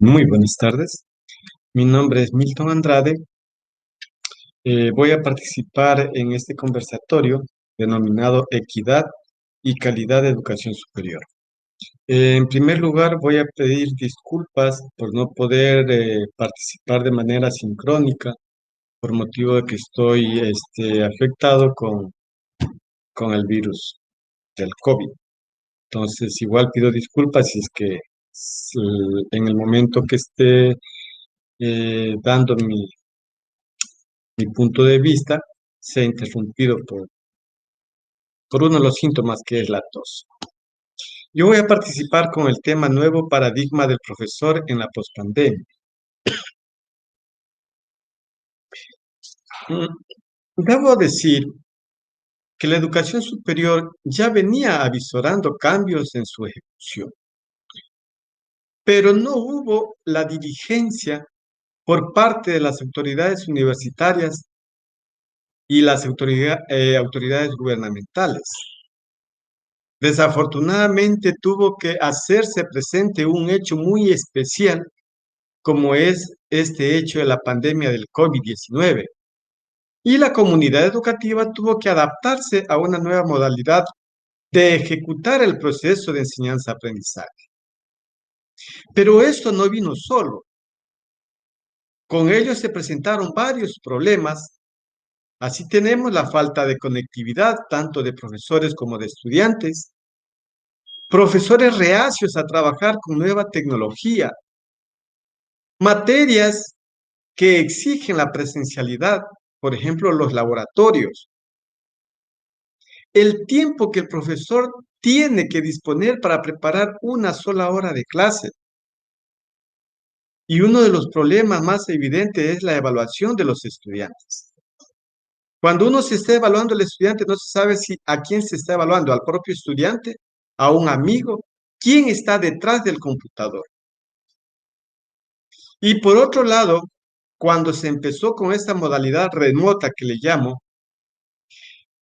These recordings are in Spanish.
Muy buenas tardes. Mi nombre es Milton Andrade. Voy a participar en este conversatorio denominado Equidad y Calidad de Educación Superior. En primer lugar, voy a pedir disculpas por no poder participar de manera sincrónica por motivo de que estoy afectado con el virus del COVID. Entonces, igual pido disculpas si es que en el momento que esté dando mi punto de vista se ha interrumpido por uno de los síntomas que es la tos. Yo voy a participar con el tema nuevo paradigma del profesor en la pospandemia. Mm, Debo decir que la educación superior ya venía avisorando cambios en su ejecución, pero no hubo la diligencia por parte de las autoridades universitarias y las autoridades gubernamentales. Desafortunadamente tuvo que hacerse presente un hecho muy especial como es este hecho de la pandemia del COVID-19. Y la comunidad educativa tuvo que adaptarse a una nueva modalidad de ejecutar el proceso de enseñanza-aprendizaje. Pero esto no vino solo. Con ello se presentaron varios problemas. Así tenemos la falta de conectividad tanto de profesores como de estudiantes, profesores reacios a trabajar con nueva tecnología, materias que exigen la presencialidad, por ejemplo, los laboratorios, el tiempo que el profesor tiene que disponer para preparar una sola hora de clase. Y uno de los problemas más evidentes es la evaluación de los estudiantes. Cuando uno se está evaluando al estudiante, no se sabe si a quién se está evaluando, al propio estudiante, a un amigo, quién está detrás del computador. Y por otro lado, cuando se empezó con esta modalidad remota que le llamo,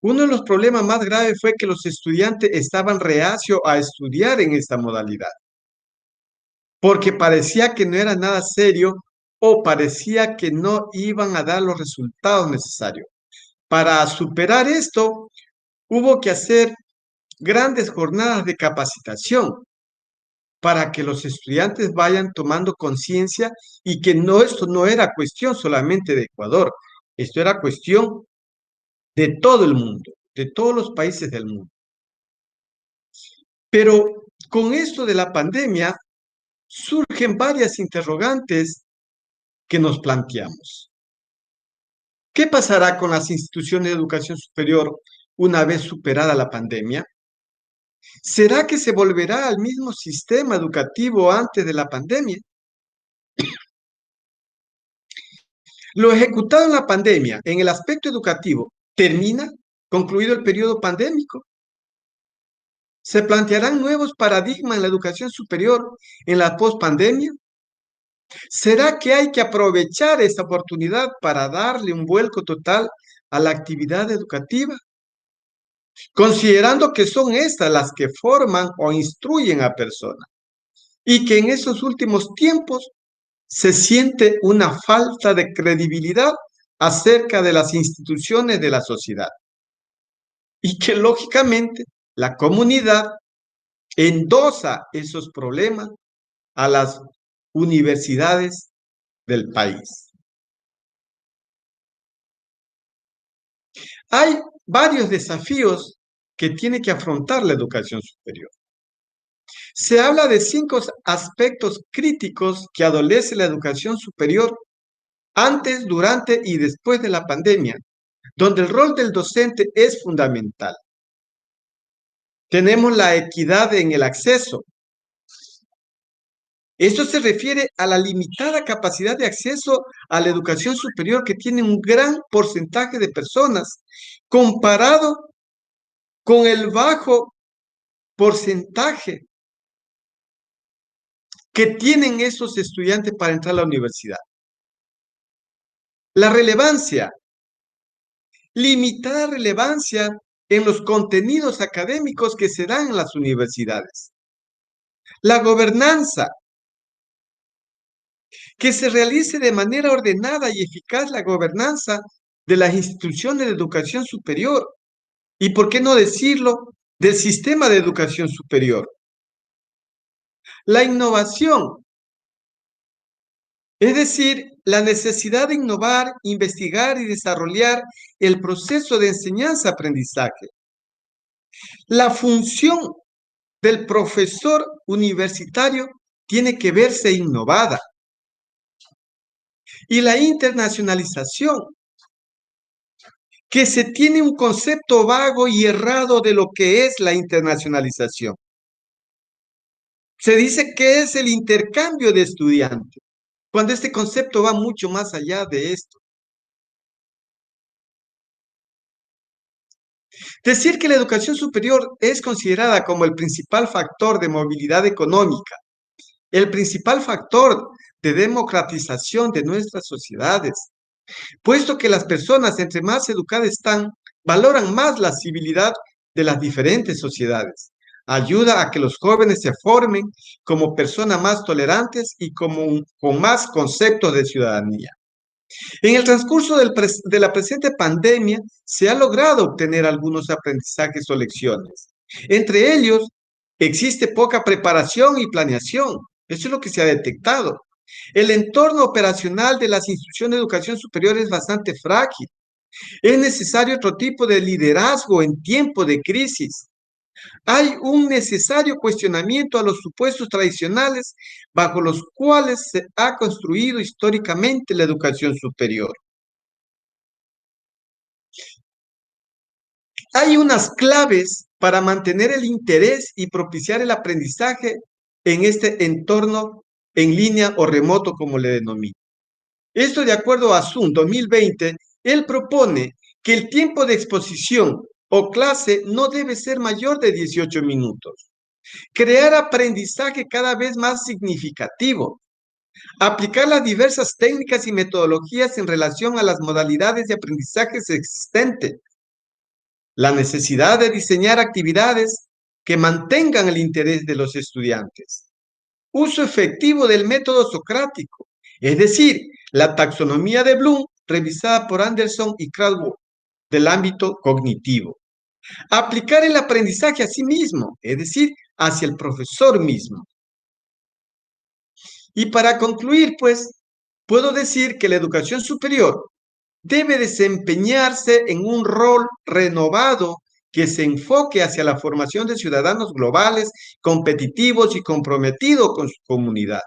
uno de los problemas más graves fue que los estudiantes estaban reacios a estudiar en esta modalidad, porque parecía que no era nada serio o parecía que no iban a dar los resultados necesarios. Para superar esto, hubo que hacer grandes jornadas de capacitación para que los estudiantes vayan tomando conciencia y que esto no era cuestión solamente de Ecuador, esto era cuestión de todo el mundo, de todos los países del mundo. Pero con esto de la pandemia surgen varias interrogantes que nos planteamos. ¿Qué pasará con las instituciones de educación superior una vez superada la pandemia? ¿Será que se volverá al mismo sistema educativo antes de la pandemia? Lo ejecutado en la pandemia, en el aspecto educativo, ¿termina? ¿Concluido el periodo pandémico? ¿Se plantearán nuevos paradigmas en la educación superior en la pospandemia? ¿Será que hay que aprovechar esta oportunidad para darle un vuelco total a la actividad educativa? Considerando que son estas las que forman o instruyen a personas y que en esos últimos tiempos se siente una falta de credibilidad acerca de las instituciones de la sociedad y que lógicamente la comunidad endosa esos problemas a las universidades del país. Hay varios desafíos que tiene que afrontar la educación superior. Se habla de 5 aspectos críticos que adolece la educación superior antes, durante y después de la pandemia, donde el rol del docente es fundamental. Tenemos la equidad en el acceso. Esto se refiere a la limitada capacidad de acceso a la educación superior que tiene un gran porcentaje de personas, comparado con el bajo porcentaje que tienen esos estudiantes para entrar a la universidad. La relevancia, limitada relevancia en los contenidos académicos que se dan en las universidades. La gobernanza, que se realice de manera ordenada y eficaz la gobernanza de las instituciones de educación superior y, por qué no decirlo, del sistema de educación superior. La innovación, es decir, la necesidad de innovar, investigar y desarrollar el proceso de enseñanza-aprendizaje. La función del profesor universitario tiene que verse innovada. Y la internacionalización, que se tiene un concepto vago y errado de lo que es la internacionalización. Se dice que es el intercambio de estudiantes, cuando este concepto va mucho más allá de esto. Decir que la educación superior es considerada como el principal factor de movilidad económica, el principal factor de democratización de nuestras sociedades, puesto que las personas, entre más educadas están, valoran más la civilidad de las diferentes sociedades. Ayuda a que los jóvenes se formen como personas más tolerantes y con más conceptos de ciudadanía. En el transcurso de la presente pandemia se ha logrado obtener algunos aprendizajes o lecciones. Entre ellos, existe poca preparación y planeación. Eso es lo que se ha detectado. El entorno operacional de las instituciones de educación superior es bastante frágil. Es necesario otro tipo de liderazgo en tiempo de crisis. Hay un necesario cuestionamiento a los supuestos tradicionales bajo los cuales se ha construido históricamente la educación superior. Hay unas claves para mantener el interés y propiciar el aprendizaje en este entorno en línea o remoto, como le denomino. Esto, de acuerdo a Zoom 2020, él propone que el tiempo de exposición o clase no debe ser mayor de 18 minutos. Crear aprendizaje cada vez más significativo. Aplicar las diversas técnicas y metodologías en relación a las modalidades de aprendizajes existentes. La necesidad de diseñar actividades que mantengan el interés de los estudiantes. Uso efectivo del método socrático, es decir, la taxonomía de Bloom, revisada por Anderson y Caldwell, del ámbito cognitivo. Aplicar el aprendizaje a sí mismo, es decir, hacia el profesor mismo. Y para concluir, pues, puedo decir que la educación superior debe desempeñarse en un rol renovado que se enfoque hacia la formación de ciudadanos globales, competitivos y comprometidos con su comunidad.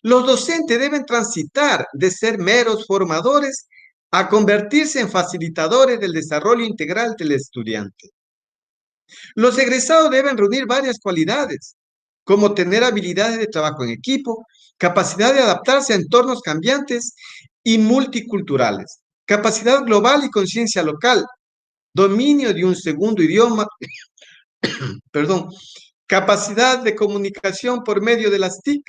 Los docentes deben transitar de ser meros formadores a convertirse en facilitadores del desarrollo integral del estudiante. Los egresados deben reunir varias cualidades, como tener habilidades de trabajo en equipo, capacidad de adaptarse a entornos cambiantes y multiculturales, capacidad global y conciencia local, dominio de un segundo idioma, perdón, capacidad de comunicación por medio de las TIC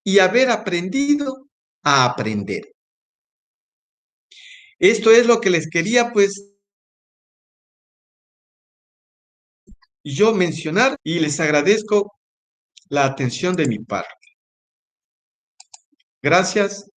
y haber aprendido a aprender. Esto es lo que les quería, pues, yo mencionar y les agradezco la atención de mi parte. Gracias.